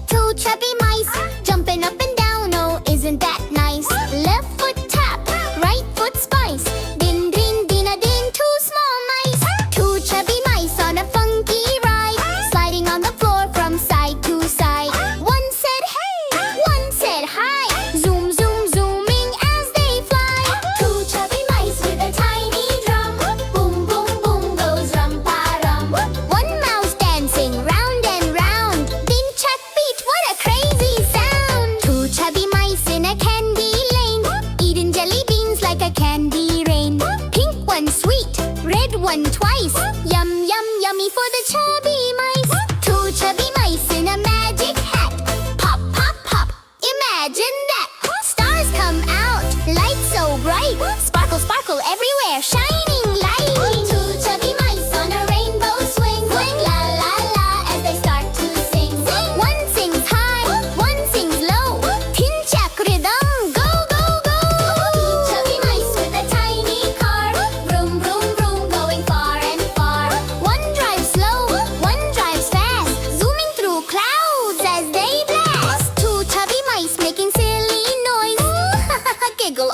Two chubby mice, jumping up and down, oh, isn't that nice? Left foot tap, right foot spice. Din, din, din, a din, two small mice. Two chubby mice on a funky ride, sliding on the floor from side to side. One said hey, one said hi, zoom, zoom, zooming as they fly. Two chubby mice with a tiny drum, boom, boom, boom goes rum-pa-rum. One mouse dancing round and round, Din-chak-beat, what a crazy sound! Two chubby mice in a candy lane, eating jelly beans like a candy rain. Pink one sweet, red one twice, yum, yum, yummy for the chubby mice. Two chubby mice in a magic hat, pop, pop, pop, imagine that. Stars come out, lights so bright, sparkle, sparkle everywhere, shining light. Two chubby mice on a rainbow swing, swing, la, la, la, as they start to sing. One sings high, one sings low, Din-chak rhythm, go, go, go. Two chubby mice with a tiny car, vroom, vroom, vroom, going far and far. One drives slow, one drives fast, zooming through clouds as they blast. Two chubby mice making silly noise, giggle